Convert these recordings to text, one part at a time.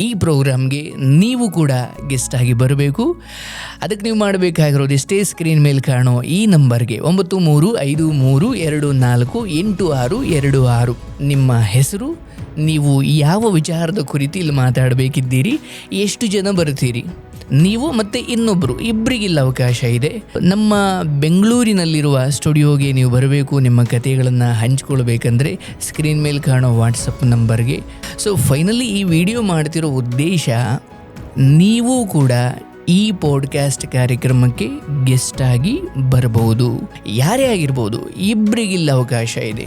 ಈ ಪ್ರೋಗ್ರಾಮ್ಗೆ ನೀವು ಕೂಡ ಗೆಸ್ಟ್ ಆಗಿ ಬರಬೇಕು. ಅದಕ್ಕೆ ನೀವು ಮಾಡಬೇಕಾಗಿರೋದು ಇಷ್ಟೇ, ಸ್ಕ್ರೀನ್ ಮೇಲೆ ಕಾಣೋ ಈ ನಂಬರ್ಗೆ 9352348626 ನಿಮ್ಮ ಹೆಸರು, ನೀವು ಯಾವ ವಿಚಾರದ ಕುರಿತು ಇಲ್ಲಿ ಮಾತಾಡಬೇಕಿದ್ದೀರಿ, ಎಷ್ಟು ಜನ ಬರ್ತೀರಿ, ನೀವು ಮತ್ತು ಇಬ್ಬರಿಗಿಲ್ಲ ಅವಕಾಶ ಇದೆ. ನಮ್ಮ ಬೆಂಗಳೂರಿನಲ್ಲಿರುವ ಸ್ಟುಡಿಯೋಗೆ ನೀವು ಬರಬೇಕು. ನಿಮ್ಮ ಕಥೆಗಳನ್ನು ಹಂಚ್ಕೊಳ್ಬೇಕಂದ್ರೆ ಸ್ಕ್ರೀನ್ ಮೇಲೆ ಕಾಣೋ ವಾಟ್ಸಪ್ ನಂಬರ್ಗೆ. ಸೊ ಫೈನಲಿ ಈ ವಿಡಿಯೋ ಮಾಡ್ತಿರೋ ಉದ್ದೇಶ, ನೀವು ಕೂಡ ಈ ಪಾಡ್ಕಾಸ್ಟ್ ಕಾರ್ಯಕ್ರಮಕ್ಕೆ ಗೆಸ್ಟ್ ಆಗಿ ಬರಬಹುದು. ಯಾರೇ ಆಗಿರ್ಬೋದು, ಇಬ್ಬರಿಗಿಲ್ಲ ಅವಕಾಶ ಇದೆ.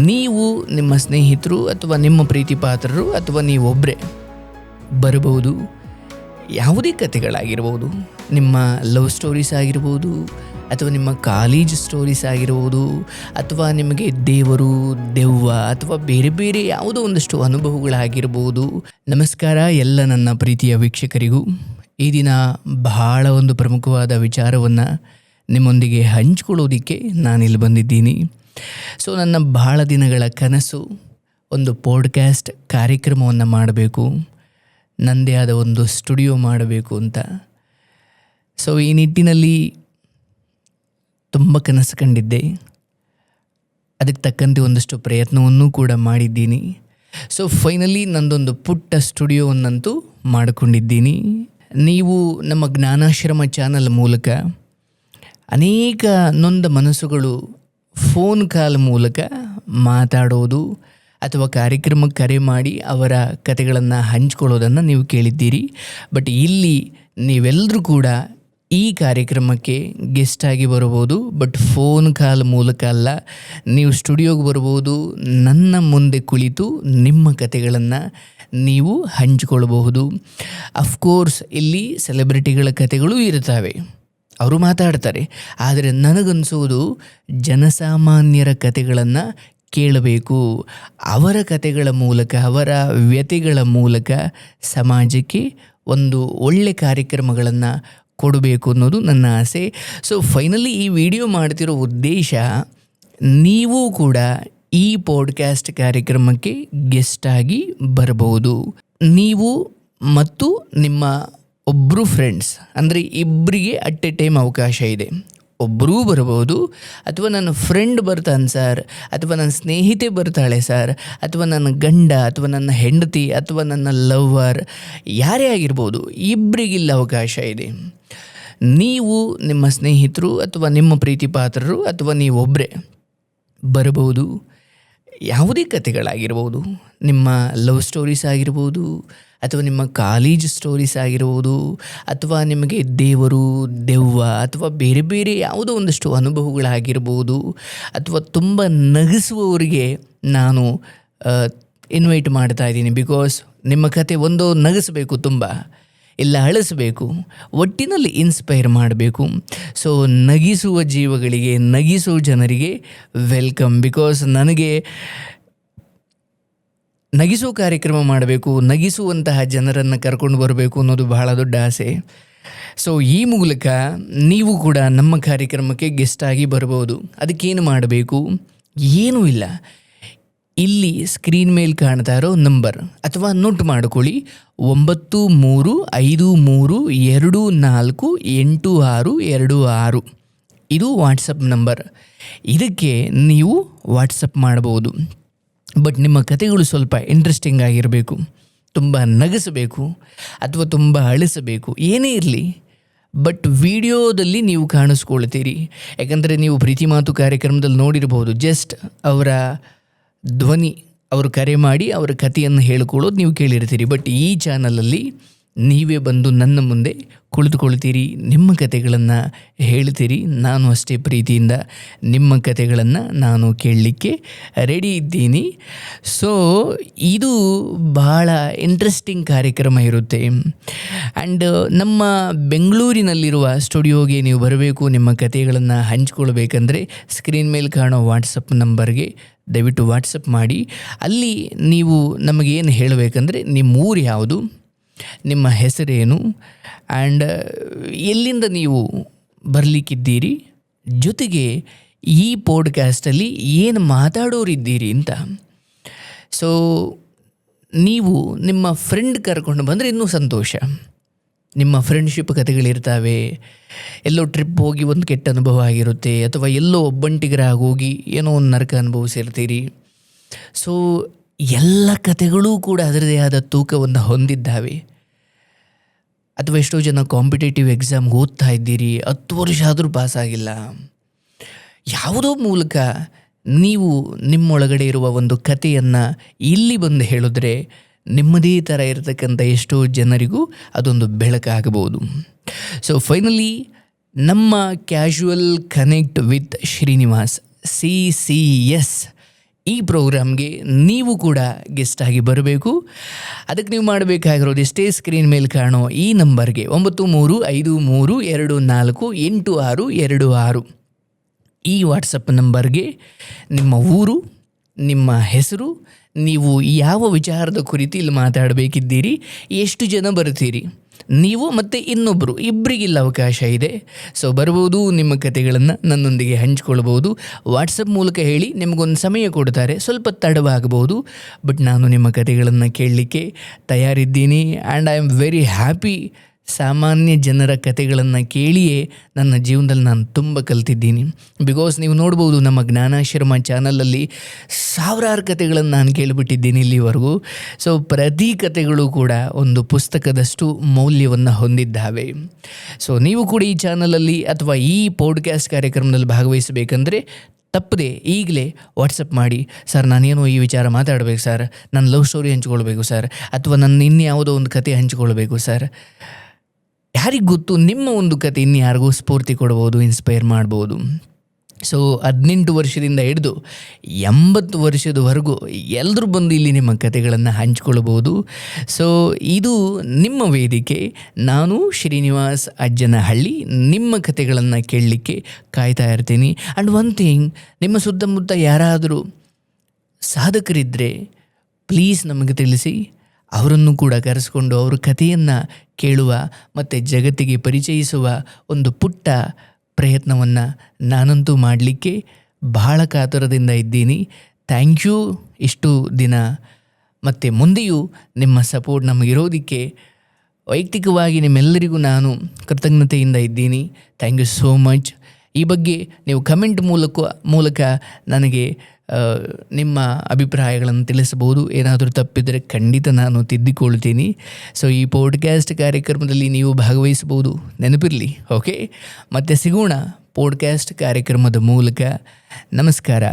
ನೀವು, ನಿಮ್ಮ ಸ್ನೇಹಿತರು ಅಥವಾ ನಿಮ್ಮ ಪ್ರೀತಿ ಪಾತ್ರರು ಅಥವಾ ನೀವೊಬ್ಬರೇ ಬರಬಹುದು. ಯಾವುದೇ ಕಥೆಗಳಾಗಿರ್ಬೋದು, ನಿಮ್ಮ ಲವ್ ಸ್ಟೋರೀಸ್ ಆಗಿರ್ಬೋದು, ಅಥವಾ ನಿಮ್ಮ ಕಾಲೇಜ್ ಸ್ಟೋರೀಸ್ ಆಗಿರ್ಬೋದು, ಅಥವಾ ನಿಮಗೆ ದೇವರು, ದೆವ್ವ ಅಥವಾ ಬೇರೆ ಬೇರೆ ಯಾವುದೋ ಒಂದಷ್ಟು ಅನುಭವಗಳಾಗಿರ್ಬೋದು. ನಮಸ್ಕಾರ ಎಲ್ಲ ನನ್ನ ಪ್ರೀತಿಯ ವೀಕ್ಷಕರಿಗೂ. ಈ ದಿನ ಬಹಳ ಒಂದು ಪ್ರಮುಖವಾದ ವಿಚಾರವನ್ನು ನಿಮ್ಮೊಂದಿಗೆ ಹಂಚಿಕೊಳ್ಳೋದಕ್ಕೆ ನಾನಿಲ್ಲಿ ಬಂದಿದ್ದೀನಿ. ಸೊ ನನ್ನ ಬಹಳ ದಿನಗಳ ಕನಸು ಒಂದು ಪಾಡ್ಕಾಸ್ಟ್ ಕಾರ್ಯಕ್ರಮವನ್ನು ಮಾಡಬೇಕು, ನನ್ನದೇ ಆದ ಒಂದು ಸ್ಟುಡಿಯೋ ಮಾಡಬೇಕು ಅಂತ. ಸೊ ಈ ನಿಟ್ಟಿನಲ್ಲಿ ತುಂಬ ಕನಸು ಕಂಡಿದ್ದೆ. ಅದಕ್ಕೆ ತಕ್ಕಂತೆ ಒಂದಷ್ಟು ಪ್ರಯತ್ನವನ್ನು ಕೂಡ ಮಾಡಿದ್ದೀನಿ. ಸೊ ಫೈನಲಿ ನಂದೊಂದು ಪುಟ್ಟ ಸ್ಟುಡಿಯೋವನ್ನಂತೂ ಮಾಡಿಕೊಂಡಿದ್ದೀನಿ. ನೀವು ನಮ್ಮ ಜ್ಞಾನಾಶ್ರಮ ಚಾನಲ್ ಮೂಲಕ ಅನೇಕ ನೊಂದ ಮನಸ್ಸುಗಳು ಫೋನ್ ಕಾಲ್ ಮೂಲಕ ಮಾತಾಡೋದು ಅಥವಾ ಕಾರ್ಯಕ್ರಮಕ್ಕೆ ಕರೆ ಮಾಡಿ ಅವರ ಕಥೆಗಳನ್ನು ಹಂಚ್ಕೊಳ್ಳೋದನ್ನು ನೀವು ಕೇಳಿದ್ದೀರಿ. ಬಟ್ ಇಲ್ಲಿ ನೀವೆಲ್ಲರೂ ಕೂಡ ಈ ಕಾರ್ಯಕ್ರಮಕ್ಕೆ ಗೆಸ್ಟ್ ಆಗಿ ಬರ್ಬೋದು. ಬಟ್ ಫೋನ್ ಕಾಲ್ ಮೂಲಕ ಅಲ್ಲ, ನೀವು ಸ್ಟುಡಿಯೋಗೆ ಬರ್ಬೋದು. ನನ್ನ ಮುಂದೆ ಕುಳಿತು ನಿಮ್ಮ ಕಥೆಗಳನ್ನು ನೀವು ಹಂಚಿಕೊಳ್ಬಹುದು. ಅಫ್ಕೋರ್ಸ್ ಇಲ್ಲಿ ಸೆಲೆಬ್ರಿಟಿಗಳ ಕಥೆಗಳೂ ಇರ್ತವೆ, ಅವರು ಮಾತಾಡ್ತಾರೆ. ಆದರೆ ನನಗನ್ಸೋದು ಜನಸಾಮಾನ್ಯರ ಕಥೆಗಳನ್ನು ಕೇಳಬೇಕು. ಅವರ ಕಥೆಗಳ ಮೂಲಕ, ಅವರ ವ್ಯಥೆಗಳ ಮೂಲಕ ಸಮಾಜಕ್ಕೆ ಒಂದು ಒಳ್ಳೆ ಕಾರ್ಯಕ್ರಮಗಳನ್ನು ಕೊಡಬೇಕು ಅನ್ನೋದು ನನ್ನ ಆಸೆ. ಸೊ ಫೈನಲಿ ಈ ವಿಡಿಯೋ ಮಾಡ್ತಿರೋ ಉದ್ದೇಶ, ನೀವು ಕೂಡ ಈ ಪಾಡ್ಕಾಸ್ಟ್ ಕಾರ್ಯಕ್ರಮಕ್ಕೆ ಗೆಸ್ಟ್ ಆಗಿ ಬರಬಹುದು. ನೀವು ಮತ್ತು ನಿಮ್ಮ ಒಬ್ಬರು ಫ್ರೆಂಡ್ಸ್, ಅಂದರೆ ಇಬ್ಬರಿಗೆ ಅಟ್ ಎ ಟೈಮ್ ಅವಕಾಶ ಇದೆ. ಒಬ್ಬರೂ ಬರ್ಬೋದು, ಅಥವಾ ನನ್ನ ಫ್ರೆಂಡ್ ಬರ್ತಾನೆ ಸರ್, ಅಥವಾ ನನ್ನ ಸ್ನೇಹಿತೆ ಬರ್ತಾಳೆ ಸರ್, ಅಥವಾ ನನ್ನ ಗಂಡ ಅಥವಾ ನನ್ನ ಹೆಂಡತಿ ಅಥವಾ ನನ್ನ ಲವ್ವರ್, ಯಾರೇ ಆಗಿರ್ಬೋದು, ಇಬ್ಬರಿಗಿಲ್ಲ ಅವಕಾಶ ಇದೆ. ನೀವು, ನಿಮ್ಮ ಸ್ನೇಹಿತರು ಅಥವಾ ನಿಮ್ಮ ಪ್ರೀತಿ ಪಾತ್ರರು ಅಥವಾ ನೀವೊಬ್ಬರೇ ಬರಬಹುದು. ಯಾವುದೇ ಕಥೆಗಳಾಗಿರ್ಬೋದು, ನಿಮ್ಮ ಲವ್ ಸ್ಟೋರೀಸ್ ಆಗಿರ್ಬೋದು, ಅಥವಾ ನಿಮ್ಮ ಕಾಲೇಜ್ ಸ್ಟೋರೀಸ್ ಆಗಿರ್ಬೋದು, ಅಥವಾ ನಿಮಗೆ ದೇವರು, ದೆವ್ವ ಅಥವಾ ಬೇರೆ ಬೇರೆ ಯಾವುದೋ ಒಂದಷ್ಟು ಅನುಭವಗಳಾಗಿರ್ಬೋದು, ಅಥವಾ ತುಂಬ ನಗಿಸುವವರಿಗೆ ನಾನು ಇನ್ವೈಟ್ ಮಾಡ್ತಾ ಇದ್ದೀನಿ. ಬಿಕಾಸ್ ನಿಮ್ಮ ಕತೆ ಒಂದೋ ನಗಿಸ್ಬೇಕು, ತುಂಬ ಇಲ್ಲ ಅಳಿಸ್ಬೇಕು, ಒಟ್ಟಿನಲ್ಲಿ ಇನ್ಸ್ಪೈರ್ ಮಾಡಬೇಕು. ಸೊ ನಗಿಸುವ ಜೀವಗಳಿಗೆ, ನಗಿಸುವ ಜನರಿಗೆ ವೆಲ್ಕಮ್. ಬಿಕಾಸ್ ನನಗೆ ನಗಿಸುವ ಕಾರ್ಯಕ್ರಮ ಮಾಡಬೇಕು, ನಗಿಸುವಂತಹ ಜನರನ್ನು ಕರ್ಕೊಂಡು ಬರಬೇಕು ಅನ್ನೋದು ಬಹಳ ದೊಡ್ಡ ಆಸೆ. ಸೊ ಈ ಮೂಲಕ ನೀವು ಕೂಡ ನಮ್ಮ ಕಾರ್ಯಕ್ರಮಕ್ಕೆ ಗೆಸ್ಟ್ ಆಗಿ ಬರ್ಬೋದು. ಅದಕ್ಕೇನು ಮಾಡಬೇಕು? ಏನೂ ಇಲ್ಲ, ಇಲ್ಲಿ ಸ್ಕ್ರೀನ್ ಮೇಲೆ ಕಾಣ್ತಾ ಇರೋ ನಂಬರ್ ಅಥವಾ ನೋಟ್ ಮಾಡ್ಕೊಳ್ಳಿ, 9352248626. ಇದು ವಾಟ್ಸಪ್ ನಂಬರ್. ಇದಕ್ಕೆ ನೀವು ವಾಟ್ಸಪ್ ಮಾಡ್ಬೋದು. ಬಟ್ ನಿಮ್ಮ ಕಥೆಗಳು ಸ್ವಲ್ಪ ಇಂಟ್ರೆಸ್ಟಿಂಗ್ ಆಗಿರಬೇಕು, ತುಂಬ ನಗಿಸಬೇಕು ಅಥವಾ ತುಂಬ ಅಳಿಸಬೇಕು, ಏನೇ ಇರಲಿ. ಬಟ್ ವಿಡಿಯೋದಲ್ಲಿ ನೀವು ಕಾಣಿಸ್ಕೊಳ್ತೀರಿ. ಯಾಕಂದರೆ ನೀವು ಪ್ರೀತಿ ಮಾತು ಕಾರ್ಯಕ್ರಮದಲ್ಲಿ ನೋಡಿರ್ಬೋದು, ಜಸ್ಟ್ ಅವರ ಧ್ವನಿ, ಅವರು ಕರೆ ಮಾಡಿ ಅವರ ಕಥೆಯನ್ನು ಹೇಳಿಕೊಳ್ಳೋದು ನೀವು ಕೇಳಿರ್ತೀರಿ. ಬಟ್ ಈ ಚಾನಲಲ್ಲಿ ನೀವೇ ಬಂದು ನನ್ನ ಮುಂದೆ ಕುಳಿತುಕೊಳ್ತೀರಿ, ನಿಮ್ಮ ಕಥೆಗಳನ್ನು ಹೇಳ್ತೀರಿ. ನಾನು ಅಷ್ಟೇ ಪ್ರೀತಿಯಿಂದ ನಿಮ್ಮ ಕಥೆಗಳನ್ನು ನಾನು ಕೇಳಲಿಕ್ಕೆ ರೆಡಿ ಇದ್ದೀನಿ. ಸೊ ಇದು ಬಹಳ ಇಂಟ್ರೆಸ್ಟಿಂಗ್ ಕಾರ್ಯಕ್ರಮ ಇರುತ್ತೆ. ಆ್ಯಂಡ್ ನಮ್ಮ ಬೆಂಗಳೂರಿನಲ್ಲಿರುವ ಸ್ಟುಡಿಯೋಗೆ ನೀವು ಬರಬೇಕು. ನಿಮ್ಮ ಕಥೆಗಳನ್ನು ಹಂಚ್ಕೊಳ್ಬೇಕಂದ್ರೆ ಸ್ಕ್ರೀನ್ ಮೇಲೆ ಕಾಣೋ ವಾಟ್ಸಪ್ ನಂಬರ್ಗೆ ದಯವಿಟ್ಟು ವಾಟ್ಸಪ್ ಮಾಡಿ. ಅಲ್ಲಿ ನೀವು ನಮಗೇನು ಹೇಳಬೇಕಂದ್ರೆ ನಿಮ್ಮ ಊರು ಯಾವುದು, ನಿಮ್ಮ ಹೆಸರೇನು, ಆ್ಯಂಡ್ ಎಲ್ಲಿಂದ ನೀವು ಬರಲಿಕ್ಕಿದ್ದೀರಿ, ಜೊತೆಗೆ ಈ ಪಾಡ್ಕಾಸ್ಟಲ್ಲಿ ಏನು ಮಾತಾಡೋರಿದ್ದೀರಿ ಅಂತ. ಸೊ ನೀವು ನಿಮ್ಮ ಫ್ರೆಂಡ್ ಕರ್ಕೊಂಡು ಬಂದರೆ ಇನ್ನೂ ಸಂತೋಷ. ನಿಮ್ಮ ಫ್ರೆಂಡ್ಶಿಪ್ ಕಥೆಗಳಿರ್ತವೆ. ಎಲ್ಲೋ ಟ್ರಿಪ್ ಹೋಗಿ ಒಂದು ಕೆಟ್ಟ ಅನುಭವ ಆಗಿರುತ್ತೆ, ಅಥವಾ ಎಲ್ಲೋ ಒಬ್ಬಂಟಿಗರಾಗಿ ಹೋಗಿ ಏನೋ ಒಂದು ನರಕ ಅನುಭವಿಸಿರ್ತೀರಿ. ಸೊ ಎಲ್ಲ ಕಥೆಗಳೂ ಕೂಡ ಅದರದೇ ಆದ ತೂಕವನ್ನು ಹೊಂದಿದ್ದಾವೆ. ಅಥವಾ ಎಷ್ಟೋ ಜನ ಕಾಂಪಿಟೇಟಿವ್ ಎಕ್ಸಾಮ್ಗೆ ಓದ್ತಾ ಇದ್ದೀರಿ, 10 ವರ್ಷ ಆದರೂ ಪಾಸಾಗಿಲ್ಲ. ಯಾವುದೋ ಮೂಲಕ ನೀವು ನಿಮ್ಮೊಳಗಡೆ ಇರುವ ಒಂದು ಕಥೆಯನ್ನು ಇಲ್ಲಿ ಬಂದು ಹೇಳಿದ್ರೆ ನಿಮ್ಮದೇ ಥರ ಇರತಕ್ಕಂಥ ಎಷ್ಟೋ ಜನರಿಗೂ ಅದೊಂದು ಬೆಳಕಾಗಬಹುದು. ಸೊ ಫೈನಲಿ ನಮ್ಮ casual connect with Srinivas CCS ಈ ಪ್ರೋಗ್ರಾಮ್ಗೆ ನೀವು ಕೂಡ ಗೆಸ್ಟ್ ಆಗಿ ಬರಬೇಕು. ಅದಕ್ಕೆ ನೀವು ಮಾಡಬೇಕಾಗಿರೋದು ಇಷ್ಟೇ, ಸ್ಕ್ರೀನ್ ಮೇಲೆ ಕಾಣೋ ಈ ನಂಬರ್ಗೆ 9353248626 ಈ ವಾಟ್ಸಪ್ ನಂಬರ್ಗೆ ನಿಮ್ಮ ಊರು, ನಿಮ್ಮ ಹೆಸರು, ನೀವು ಯಾವ ವಿಚಾರದ ಕುರಿತು ಇಲ್ಲಿ ಮಾತಾಡಬೇಕಿದ್ದೀರಿ, ಎಷ್ಟು ಜನ ಬರ್ತೀರಿ, ನೀವು ಮತ್ತು ಇನ್ನೊಬ್ಬರು, ಇಬ್ಬರಿಗಿಲ್ಲ ಅವಕಾಶ ಇದೆ. ಸೊ ಬರ್ಬೋದು, ನಿಮ್ಮ ಕಥೆಗಳನ್ನು ನನ್ನೊಂದಿಗೆ ಹಂಚ್ಕೊಳ್ಬೋದು. ವಾಟ್ಸಪ್ ಮೂಲಕ ಹೇಳಿ, ನಿಮಗೊಂದು ಸಮಯ ಕೊಡ್ತಾರೆ, ಸ್ವಲ್ಪ ತಡವಾಗಬಹುದು, ಬಟ್ ನಾನು ನಿಮ್ಮ ಕಥೆಗಳನ್ನು ಕೇಳಲಿಕ್ಕೆ ತಯಾರಿದ್ದೀನಿ. And I am very happy. ಸಾಮಾನ್ಯ ಜನರ ಕಥೆಗಳನ್ನು ಕೇಳಿಯೇ ನನ್ನ ಜೀವನದಲ್ಲಿ ನಾನು ತುಂಬ ಕಲ್ತಿದ್ದೀನಿ. ಬಿಕಾಸ್ ನೀವು ನೋಡ್ಬೋದು, ನಮ್ಮ ಜ್ಞಾನಾಶ್ರಮ ಚಾನಲಲ್ಲಿ ಸಾವಿರಾರು ಕಥೆಗಳನ್ನು ನಾನು ಕೇಳಿಬಿಟ್ಟಿದ್ದೀನಿ ಇಲ್ಲಿವರೆಗೂ. ಸೊ ಪ್ರತಿ ಕಥೆಗಳು ಕೂಡ ಒಂದು ಪುಸ್ತಕದಷ್ಟು ಮೌಲ್ಯವನ್ನು ಹೊಂದಿದ್ದಾವೆ. ಸೊ ನೀವು ಕೂಡ ಈ ಚಾನಲಲ್ಲಿ ಅಥವಾ ಈ ಪಾಡ್ಕ್ಯಾಸ್ಟ್ ಕಾರ್ಯಕ್ರಮದಲ್ಲಿ ಭಾಗವಹಿಸಬೇಕಂದ್ರೆ ತಪ್ಪದೆ ಈಗಲೇ ವಾಟ್ಸಪ್ ಮಾಡಿ, ಸರ್ ನಾನೇನೋ ಈ ವಿಚಾರ ಮಾತಾಡಬೇಕು ಸರ್, ನನ್ನ ಲವ್ ಸ್ಟೋರಿ ಹಂಚ್ಕೊಳ್ಬೇಕು ಸರ್, ಅಥವಾ ನನ್ನ ಇನ್ಯಾವುದೋ ಒಂದು ಕತೆ ಹಂಚ್ಕೊಳ್ಬೇಕು ಸರ್. ಯಾರಿಗೆ ಗೊತ್ತು, ನಿಮ್ಮ ಒಂದು ಕತೆ ಇನ್ಯಾರಿಗೂ ಸ್ಫೂರ್ತಿ ಕೊಡ್ಬೋದು, ಇನ್ಸ್ಪೈರ್ ಮಾಡ್ಬೋದು. ಸೊ 18 ವರ್ಷದಿಂದ ಹಿಡಿದು 80 ವರ್ಷದವರೆಗೂ ಎಲ್ಲರೂ ಬಂದು ಇಲ್ಲಿ ನಿಮ್ಮ ಕಥೆಗಳನ್ನು ಹಂಚ್ಕೊಳ್ಬೋದು. ಸೊ ಇದು ನಿಮ್ಮ ವೇದಿಕೆ. ನಾನು ಶ್ರೀನಿವಾಸ್ ಅಜ್ಜನಹಳ್ಳಿ ನಿಮ್ಮ ಕಥೆಗಳನ್ನು ಕೇಳಲಿಕ್ಕೆ ಕಾಯ್ತಾ ಇರ್ತೀನಿ. ಆ್ಯಂಡ್ ಒನ್ ಥಿಂಗ್, ನಿಮ್ಮ ಸುತ್ತಮುತ್ತ ಯಾರಾದರೂ ಸಾಧಕರಿದ್ದರೆ ಪ್ಲೀಸ್ ನಮಗೆ ತಿಳಿಸಿ. ಅವರನ್ನು ಕೂಡ ಕರೆಸ್ಕೊಂಡು ಅವ್ರ ಕಥೆಯನ್ನು ಕೇಳುವ ಮತ್ತು ಜಗತ್ತಿಗೆ ಪರಿಚಯಿಸುವ ಒಂದು ಪುಟ್ಟ ಪ್ರಯತ್ನವನ್ನು ನಾನಂತೂ ಮಾಡಲಿಕ್ಕೆ ಬಹಳ ಕಾತುರದಿಂದ ಇದ್ದೀನಿ. Thank you. ಇಷ್ಟು ದಿನ ಮತ್ತು ಮುಂದೆಯೂ ನಿಮ್ಮ ಸಪೋರ್ಟ್ ನಮಗಿರೋದಕ್ಕೆ ವೈಯಕ್ತಿಕವಾಗಿ ನಿಮ್ಮೆಲ್ಲರಿಗೂ ನಾನು ಕೃತಜ್ಞತೆಯಿಂದ ಇದ್ದೀನಿ. Thank you so much. ಈ ಬಗ್ಗೆ ನೀವು ಕಮೆಂಟ್ ಮೂಲಕ ನನಗೆ ನಿಮ್ಮ ಅಭಿಪ್ರಾಯಗಳನ್ನು ತಿಳಿಸಬಹುದು. ಏನಾದರೂ ತಪ್ಪಿದರೆ ಖಂಡಿತ ನಾನು ತಿದ್ದಿಕೊಳ್ತೀನಿ. ಸೊ ಈ ಪಾಡ್ಕ್ಯಾಸ್ಟ್ ಕಾರ್ಯಕ್ರಮದಲ್ಲಿ ನೀವು ಭಾಗವಹಿಸಬಹುದು, ನೆನಪಿರಲಿ. ಓಕೆ, ಮತ್ತೆ ಸಿಗೋಣ ಪಾಡ್ಕ್ಯಾಸ್ಟ್ ಕಾರ್ಯಕ್ರಮದ ಮೂಲಕ. ನಮಸ್ಕಾರ.